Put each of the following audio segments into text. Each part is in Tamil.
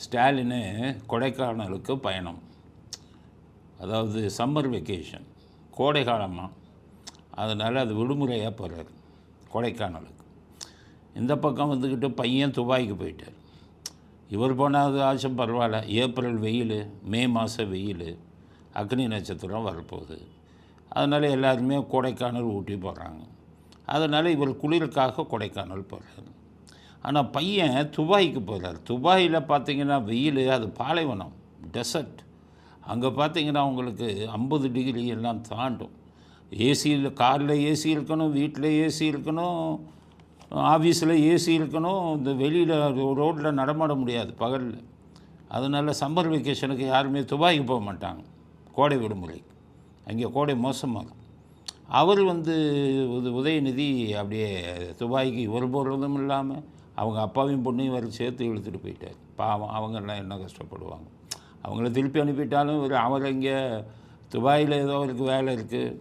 ஸ்டாலினு கொடைக்கானலுக்கு பயணம். அதாவது சம்மர் வெக்கேஷன், கோடை காலமாக, அதனால் அது விடுமுறையாக போகிறார் கொடைக்கானலுக்கு. இந்த பக்கம் வந்துக்கிட்டு பையன் துபாய்க்கு போயிட்டார். இவர் போனாது ஆச்சும் பரவாயில்ல, ஏப்ரல் வெயில், மே மாதம் வெயில், அக்னி நட்சத்திரம் வரப்போகுது. அதனால் எல்லாருமே கொடைக்கானல் ஊட்டி போகிறாங்க. அதனால் இவர் குளிருக்காக கொடைக்கானல் போகிறார். ஆனால் பையன் துபாய்க்கு போகிறார். துபாயில் பார்த்திங்கன்னா வெயில், அது பாலைவனம், டெசர்ட். அங்கே பார்த்திங்கன்னா உங்களுக்கு 50 டிகிரி எல்லாம் தாண்டும். ஏசியில், காரில் ஏசி இருக்கணும், வீட்டில் ஏசி இருக்கணும், ஆஃபீஸில் ஏசி இருக்கணும். இந்த வெளியில் ரோட்டில் நடமாட முடியாது பகலில். அதனால் சம்மர் வெக்கேஷனுக்கு யாருமே துபாய்க்கு போக மாட்டாங்க, கோடை விடுமுறை. அங்கே கோடை மோசமாக இருக்கும். அவர் உதயநிதி அப்படியே துபாய்க்கு இவர் போகிறதும் இல்லாமல் அவங்க அப்பாவையும் பொண்ணையும் வர சேர்த்து இழுத்துட்டு போயிட்டார். பாவம், அவங்கெல்லாம் என்ன கஷ்டப்படுவாங்க. அவங்கள திருப்பி அனுப்பிட்டாலும் அவர் இங்கே துபாயில் ஏதோ அவருக்கு வேலை இருக்குது.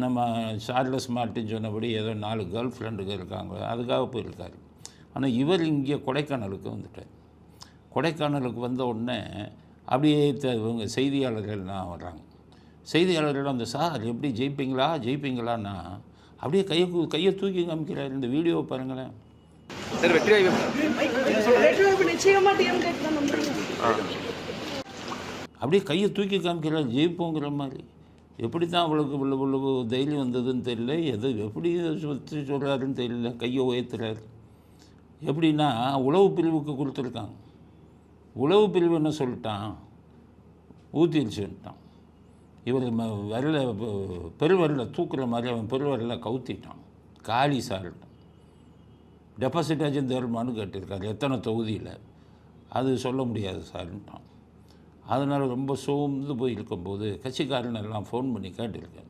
நம்ம சார்லஸ் மார்ட்டின் சொன்னபடி ஏதோ 4 கேர்ள் ஃப்ரெண்டுங்க இருக்காங்க, அதுக்காக போயிருக்காரு. ஆனால் இவர் இங்கே கொடைக்கானலுக்கு வந்துட்டார். கொடைக்கானலுக்கு வந்த உடனே அப்படியே இவங்க செய்தியாளர்கள்லாம் வர்றாங்க. செய்தியாளர்கள் அந்த சார் எப்படி ஜெயிப்பீங்களான்னா அப்படியே கையை தூக்கி காமிக்கிறார். இந்த வீடியோவை பாருங்களேன். அப்படியே கையை தூக்கி காமிக்கிறார், ஜெயிப்போங்கிற மாதிரி. எப்படி தான் அவளுக்கு இவ்வளவு தைரியம் வந்ததுன்னு தெரியல, எப்படி சுற்றி சொல்கிறாருன்னு தெரியல. கையை உயர்த்துறாரு. எப்படின்னா உளவு பிரிவுக்கு கொடுத்துருக்காங்க. உளவு பிரிவு என்ன சொல்லிட்டான், ஊற்றிடுச்சுட்டான். இவர் பெருவரில் தூக்குற மாதிரி அவன் பெருவரில் கவுத்திட்டான். காலி சார்ட்டான். டெபாசிட் ஆச்சும் தருமானு கேட்டிருக்காரு, எத்தனை தொகுதியில். அது சொல்ல முடியாது சார்ட்டான். அதனால் ரொம்ப சோர்ந்து போய் இருக்கும்போது கட்சிக்காரன் எல்லாம் ஃபோன் பண்ணி கேட்டிருக்கேன்,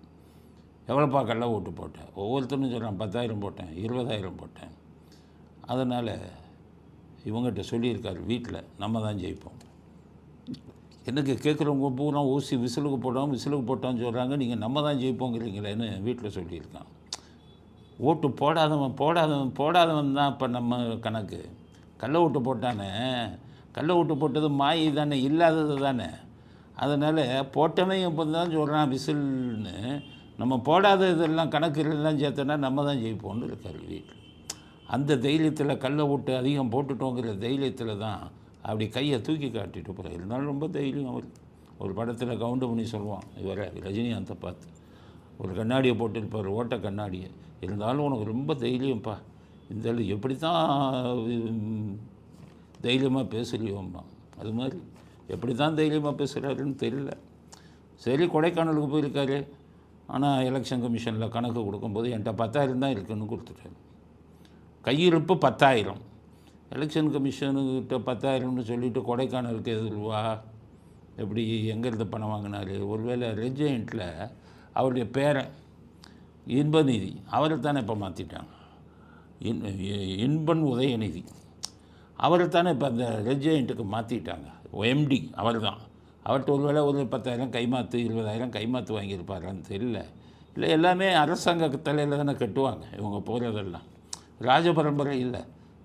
எவ்வளோப்பா கள்ள ஓட்டு போட்டேன். ஒவ்வொருத்தரும் சொல்கிறான் 10,000 போட்டேன், 20,000 போட்டேன். அதனால் இவங்ககிட்ட சொல்லியிருக்காரு, வீட்டில் நம்ம தான் ஜெயிப்போம். எனக்கு கேட்குறவங்க பூரா ஊசி விசிலுக்கு போட்டோம்னு சொல்கிறாங்க, நீங்கள் நம்ம தான் ஜெயிப்போங்கிறீங்களேன்னு வீட்டில் சொல்லியிருக்கான். ஓட்டு போடாதவன் தான் இப்போ நம்ம கணக்கு. கள்ள ஓட்டு போட்டானே, கள்ள ஓட்டு போட்டது மாயை தானே, இல்லாதது தானே. அதனால் போட்டவன் இப்போ தான் சொல்கிறான் விசில்னு. நம்ம போடாத இதெல்லாம் கணக்குலாம் சேர்த்தோன்னா நம்ம தான் ஜெயிப்போம்னு இருக்கார் வீட்டில். அந்த தைரியத்தில் கள்ள ஓட்டு அதிகம் போட்டுட்டோங்கிற தைரியத்தில் தான் அப்படி கையை தூக்கி காட்டிட்டு போகிறார். இருந்தாலும் ரொம்ப தைரியம் அவர். ஒரு படத்தில் கவுண்டமணி சொல்லுவான், இவரை ரஜினிகாந்தை பார்த்து, ஒரு கண்ணாடியை போட்டுருப்பார், ஓட்ட கண்ணாடியை. இருந்தாலும் உனக்கு ரொம்ப தைரியம்ப்பா, இந்த எப்படி தான் தைரியமாக பேசுகிறியோம்மா. அது மாதிரி எப்படி தான் தைரியமாக பேசுகிறாருன்னு தெரியல. சரி, கொடைக்கானலுக்கு போயிருக்காரு. ஆனால் எலெக்ஷன் கமிஷனில் கணக்கு கொடுக்கும்போது என்கிட்ட 10,000 தான் இருக்குன்னு கொடுத்துட்டாரு. கையிருப்பு 10,000. எலெக்ஷன் கமிஷனுக்கிட்ட 10,000ன்னு சொல்லிவிட்டு கொடைக்கானலுக்கு எதிர்வா எப்படி எங்கேருந்து பணம் வாங்கினார்? ஒருவேளை ரெஜெண்ட்டில் அவருடைய பேரன் இன்பநிதி, அவரை தானே இப்போ மாற்றிட்டாங்க. இன்பன் உதயநிதி அவரை தானே இப்போ அந்த ரெஜெண்ட்டுக்கு மாற்றிட்டாங்க. எம்டி அவர் தான். அவர்கிட்ட ஒருவேளை ஒரு 10,000 கைமாற்று, 20,000 கைமாற்று வாங்கியிருப்பாரான்னு தெரியல. இல்லை, எல்லாமே அரசாங்க தலையில் தானே கட்டுவாங்க இவங்க போகிறதெல்லாம். ராஜபரம்பரை இல்லை,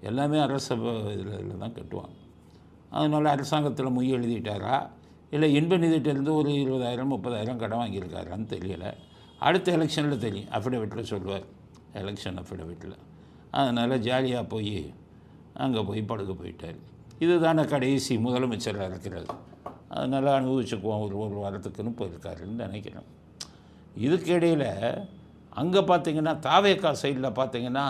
எல்லாமே அரச இதில் தான் கட்டுவாங்க. அதனால் அரசாங்கத்தில் மொய் எழுதிட்டாரா, இல்லை இன்பநிதியிட்டேருந்து ஒரு 20,000 30,000 கடன் வாங்கியிருக்காரான்னு தெரியலை. அடுத்த எலெக்ஷனில் தெரியும், அஃபிடவிட்டில் சொல்லுவார், எலெக்ஷன் அஃபிடவிட்டில். அதனால் ஜாலியாக போய் அங்கே போய் படுக்க போயிட்டார். இது தானே கடைசி முதலமைச்சராக இருக்கிறது. அதனால் அனுபவிச்சுக்குவோம், ஒரு வாரத்துக்குன்னு போயிருக்காருன்னு நினைக்கிறேன். இதுக்கு இடையில் அங்கே பார்த்திங்கன்னா தாவேகா சைடில் பார்த்திங்கன்னா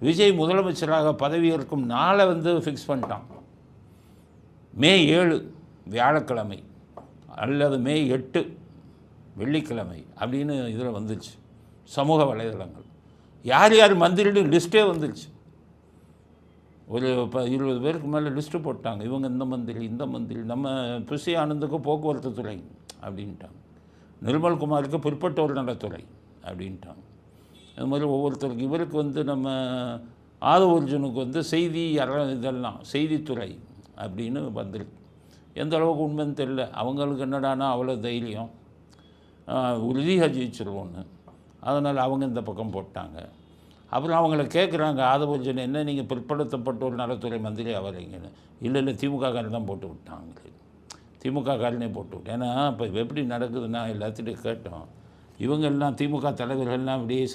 விஜய் முதலமைச்சராக பதவியேற்கும் நாளை ஃபிக்ஸ் பண்ணிட்டான். மே 7 வியாழக்கிழமை அல்லது மே 8 வெள்ளிக்கிழமை அப்படின்னு இதில் வந்துச்சு சமூக வலைதளங்கள். யார் யார் மந்திரின்னு லிஸ்ட்டே வந்துருச்சு. ஒரு 20 பேருக்கு மேலே லிஸ்ட்டு போட்டாங்க. இவங்க இந்த மந்திரி, நம்ம புஷி ஆனந்துக்கு போக்குவரத்து துறை அப்படின்ட்டாங்க, நிர்மல்குமாருக்கு பிற்பட்டோர் நலத்துறை அப்படின்ட்டாங்க. அது மாதிரி ஒவ்வொருத்தருக்கு. இவருக்கு நம்ம ஆதவர்ஜுனுக்கு செய்தி இதெல்லாம் செய்தித்துறை அப்படின்னு வந்துருக்கு. எந்த அளவுக்கு உண்மைன்னு தெரியல. அவங்களுக்கு என்னடானா அவ்வளோ தைரியம், உறுதியாக ஜெயிச்சிருவோன்னு. அதனால் அவங்க இந்த பக்கம் போட்டாங்க. அப்புறம் அவங்கள கேட்குறாங்க ஆதவர்ஜன், என்ன நீங்கள் பிற்படுத்தப்பட்டோர் நலத்துறை மந்திரி ஆவறீங்கன்னு. இல்லை இல்லை, திமுககாரன் தான் போட்டு விட்டாங்க. திமுககாரனே போட்டு விட்டேன். ஏன்னா இப்போ எப்படி நடக்குதுன்னா, எல்லாத்துட்டையும் கேட்டோம், இவங்க எல்லாம் திமுக தலைவர்கள்லாம் அப்படியே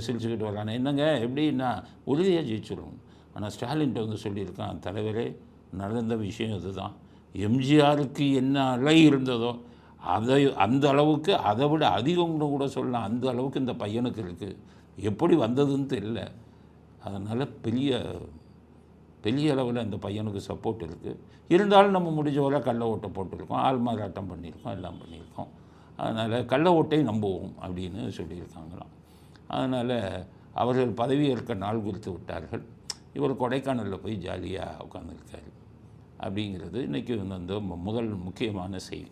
சிரிச்சுக்கிட்டு வராங்க. என்னங்க எப்படின்னா உறுதியாக ஜெயிச்சிடும். ஆனால் ஸ்டாலின்கிட்ட வந்து சொல்லியிருக்கான், தலைவரே நடந்த விஷயம் இதுதான், எம்ஜிஆருக்கு என்ன அலை இருந்ததோ அந்த அளவுக்கு, அதை விட அதிகம்னு கூட சொல்லலாம், அந்த அளவுக்கு இந்த பையனுக்கு இருக்குது. எப்படி வந்ததுன்னு தெரியல. அதனால் பெரிய அளவில் அந்த பையனுக்கு சப்போர்ட் இருக்குது. இருந்தாலும் நம்ம முடிஞ்ச வரை கள்ள ஓட்டை போட்டிருக்கோம், ஆள் மாறாட்டம் பண்ணியிருக்கோம், எல்லாம் பண்ணியிருக்கோம். அதனால் கள்ள ஓட்டை நம்புவோம் அப்படின்னு சொல்லியிருக்காங்களாம். அதனால் அவர்கள் பதவியேற்க நாள் குறித்து விட்டார்கள். இவர் கொடைக்கானலில் போய் ஜாலியாக உட்காந்துருக்காரு அப்படிங்கிறது இன்றைக்கி வந்து முதல் முக்கியமான செய்தி.